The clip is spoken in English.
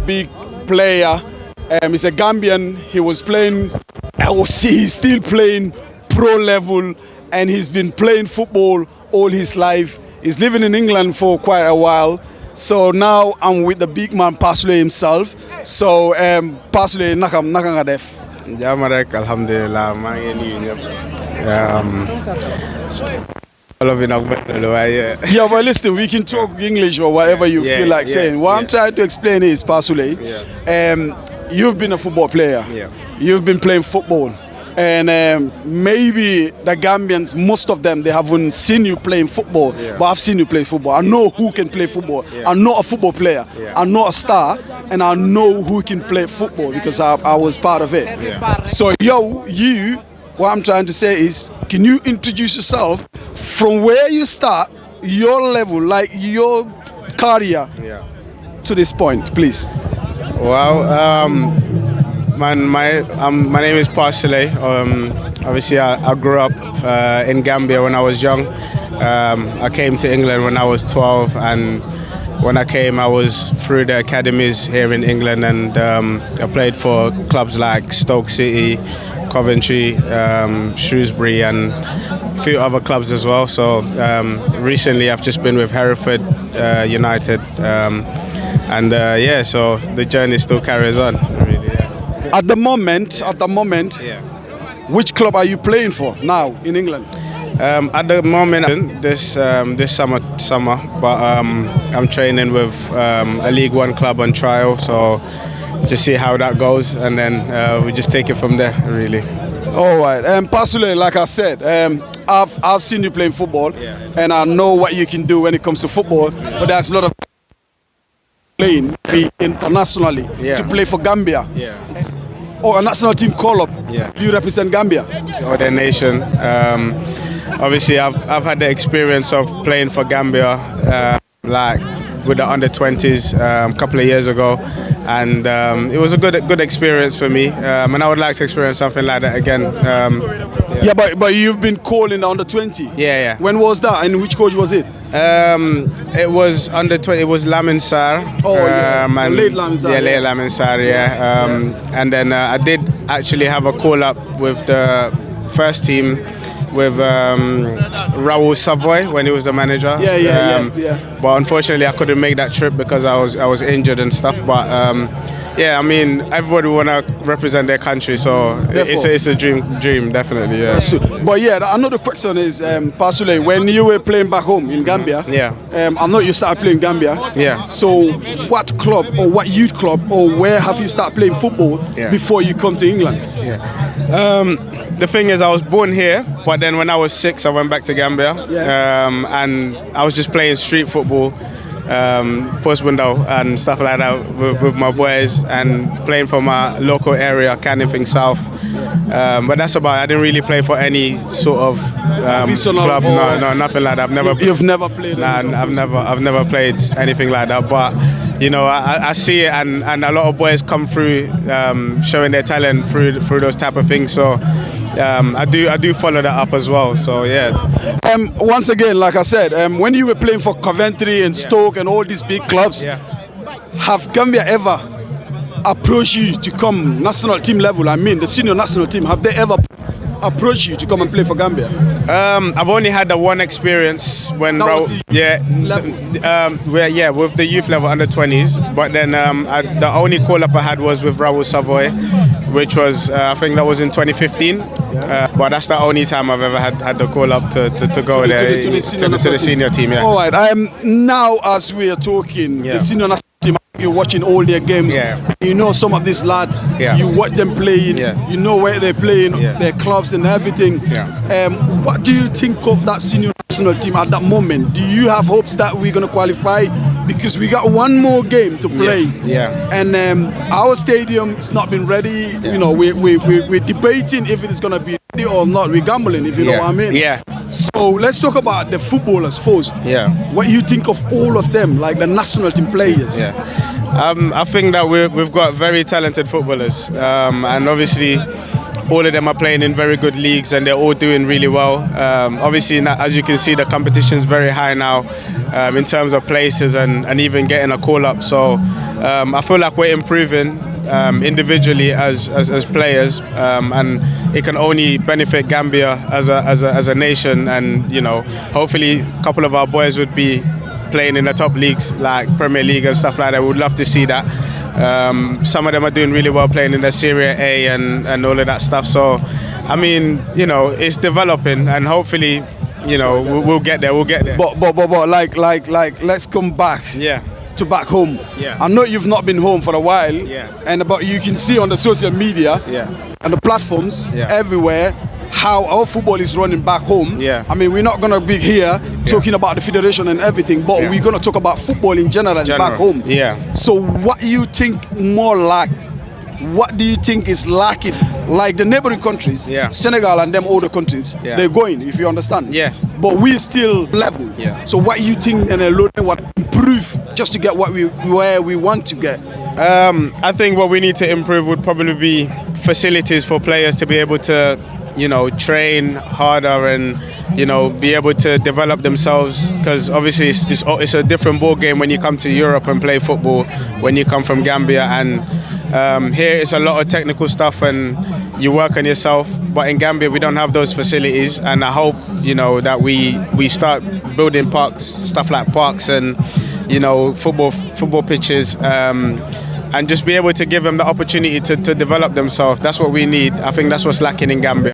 big player. He's a Gambian. He was playing LC. He's still playing pro level, and he's been playing football all his life. He's living in England for quite a while. So now I'm with the big man Pa Sulay himself. So Pa Sulay, naka nga def? Jàmm rek alhamdulillah maa ngi nuyu ñëpp. Yeah, but listen, we can talk English or whatever you feel like saying. What I'm trying to explain is, Pa Sulay, you've been a football player. Yeah. You've been playing football. And maybe the Gambians, most of them, they haven't seen you playing football, but I've seen you play football. I know who can play football. I'm not a football player. I'm not a star, and I know who can play football because I was part of it. So, what I'm trying to say is, can you introduce yourself from where you start, your level, like your career, to this point, please? Wow. My name is Pa Sulay. Obviously, I grew up in Gambia when I was young. I came to England when I was 12, and when I came, I was through the academies here in England, and I played for clubs like Stoke City, Coventry, Shrewsbury, and a few other clubs as well. So recently, I've just been with Hereford United, so the journey still carries on. Really. At the moment, which club are you playing for now in England? At the moment, this summer, but I'm training with a League One club on trial, so just see how that goes, and then we just take it from there, really. All right, Pa Sulay, like I said, I've seen you playing football, and I know what you can do when it comes to football, but there's a lot of playing internationally to play for Gambia. Or a national team call-up. You represent Gambia. Or the nation. Obviously, I've had the experience of playing for Gambia, like with the under-20s a couple of years ago, and it was a good experience for me. And I would like to experience something like that again. But you've been called in the under-20. Yeah. When was that, and which coach was it? It was under-20. It was Lamin Sarr. Late Lamin Sarr. Late Lamin Sarr. And then I did actually have a call-up with the first team with Raul Savoy when he was the manager. But unfortunately, I couldn't make that trip because I was injured and stuff. But I mean, everybody want to represent their country, so it's a dream, definitely. Yeah. But another question is, Pa Sulay, when you were playing back home in Gambia, I know you started playing Gambia. So, what club or what youth club or where have you started playing football before you come to England? The thing is, I was born here, but then when I was 6, I went back to Gambia, and I was just playing street football. Post window and stuff like that with my boys, and playing for my local area, Canning South. But that's about it. I didn't really play for any sort of club. No, nothing like that. You've never played? Nah, I've never played anything like that. But you know, I see it, and a lot of boys come through, showing their talent through those type of things. So. I do follow that up as well. So once again, like I said, when you were playing for Coventry and Stoke and all these big clubs, have Gambia ever approached you to come national team level? I mean, the senior national team. Have they ever approached you to come and play for Gambia? I've only had the one experience when with the youth level under 20s. But then the only call up I had was with Raul Savoy, which was I think that was in 2015. But that's the only time I've ever had the call up to go there to the senior team. All right. Now as we are talking, the senior national team. You're watching all their games. You know some of these lads. You watch them playing. You know where they're playing, their clubs and everything. What do you think of that senior national team at that moment? Do you have hopes that we're going to qualify? Because we got one more game to play. And our stadium has not been ready. You know, we're debating if it is going to be ready or not. We're gambling, if you know what I mean. So let's talk about the footballers first. What you think of all of them, like the national team players? I think that we've got very talented footballers, and obviously all of them are playing in very good leagues and they're all doing really well. Obviously, as you can see, the competition is very high now in terms of places and even getting a call up. So I feel like we're improving individually as players, and it can only benefit Gambia as a nation. And hopefully a couple of our boys would be playing in the top leagues like Premier League and stuff like that. We would love to see that. Some of them are doing really well playing in the Serie A and all of that stuff. So I mean, it's developing, and hopefully we'll get there. But like let's come back. Yeah. To back home. Yeah. I know you've not been home for a while. Yeah. But you can see on the social media. Yeah. And the platforms. Yeah. Everywhere how our football is running back home. Yeah. I mean, we're not gonna be here talking about the federation and everything, but we're gonna talk about football in general. Back home. Yeah. So what do you think more like? What do you think is lacking? Like the neighboring countries, Senegal and them older countries, they're going, if you understand. Yeah. But we're still level. Yeah. So what do you think and what improve just to get where we want to get? I think what we need to improve would probably be facilities for players to be able to, train harder and, be able to develop themselves. Because obviously it's a different ball game when you come to Europe and play football when you come from Gambia. And here it's a lot of technical stuff and you work on yourself. But in Gambia we don't have those facilities, and I hope that we start building parks, stuff like parks and football pitches, and just be able to give them the opportunity to develop themselves. That's what we need. I think that's what's lacking in Gambia.